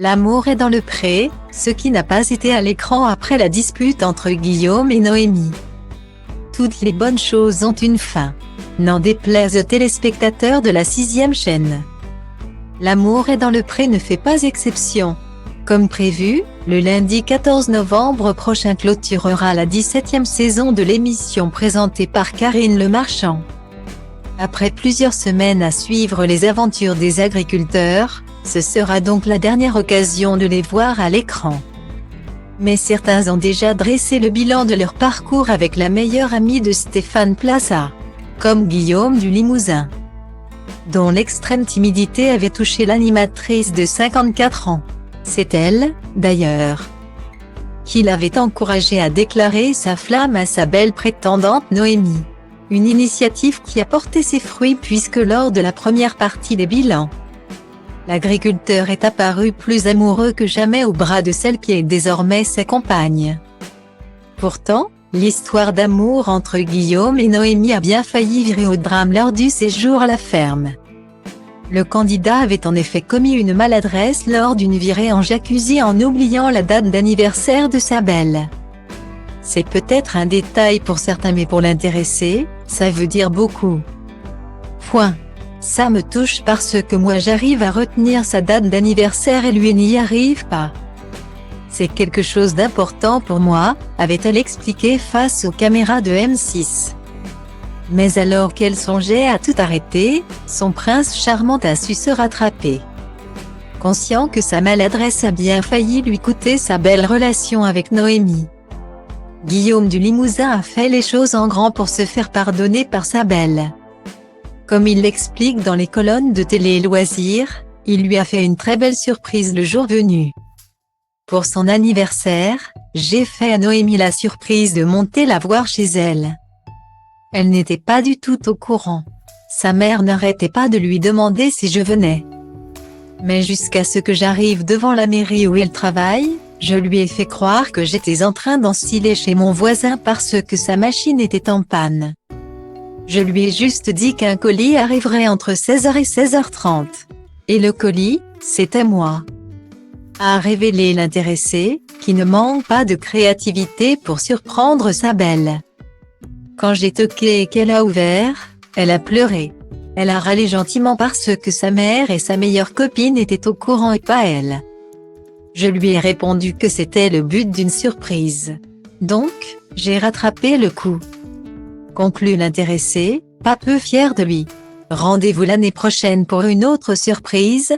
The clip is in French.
L'amour est dans le pré, ce qui n'a pas été à l'écran après la dispute entre Guillaume et Noémie. Toutes les bonnes choses ont une fin. N'en déplaise aux téléspectateurs de la 6e chaîne. L'amour est dans le pré ne fait pas exception. Comme prévu, le lundi 14 novembre prochain clôturera la 17e saison de l'émission présentée par Karine Le Marchand. Après plusieurs semaines à suivre les aventures des agriculteurs, ce sera donc la dernière occasion de les voir à l'écran. Mais certains ont déjà dressé le bilan de leur parcours avec la meilleure amie de Stéphane Plaza, comme Guillaume du Limousin, dont l'extrême timidité avait touché l'animatrice de 54 ans. C'est elle, d'ailleurs, qui l'avait encouragé à déclarer sa flamme à sa belle prétendante Noémie. Une initiative qui a porté ses fruits puisque lors de la première partie des bilans, l'agriculteur est apparu plus amoureux que jamais au bras de celle qui est désormais sa compagne. Pourtant, l'histoire d'amour entre Guillaume et Noémie a bien failli virer au drame lors du séjour à la ferme. Le candidat avait en effet commis une maladresse lors d'une virée en jacuzzi en oubliant la date d'anniversaire de sa belle. C'est peut-être un détail pour certains mais pour l'intéressé, ça veut dire beaucoup. Point. Ça me touche parce que moi j'arrive à retenir sa date d'anniversaire et lui n'y arrive pas. C'est quelque chose d'important pour moi, avait-elle expliqué face aux caméras de M6. Mais alors qu'elle songeait à tout arrêter, son prince charmant a su se rattraper. Conscient que sa maladresse a bien failli lui coûter sa belle relation avec Noémie, Guillaume du Limousin a fait les choses en grand pour se faire pardonner par sa belle. Comme il l'explique dans les colonnes de Télé Loisirs, il lui a fait une très belle surprise le jour venu. Pour son anniversaire, j'ai fait à Noémie la surprise de monter la voir chez elle. Elle n'était pas du tout au courant. Sa mère n'arrêtait pas de lui demander si je venais. Mais jusqu'à ce que j'arrive devant la mairie où elle travaille, je lui ai fait croire que j'étais en train d'ensiler chez mon voisin parce que sa machine était en panne. Je lui ai juste dit qu'un colis arriverait entre 16h et 16h30. Et le colis, c'était moi. A révélé l'intéressé, qui ne manque pas de créativité pour surprendre sa belle. Quand j'ai toqué et qu'elle a ouvert, elle a pleuré. Elle a râlé gentiment parce que sa mère et sa meilleure copine étaient au courant et pas elle. Je lui ai répondu que c'était le but d'une surprise. Donc, j'ai rattrapé le coup. Conclut l'intéressé, pas peu fier de lui. Rendez-vous l'année prochaine pour une autre surprise,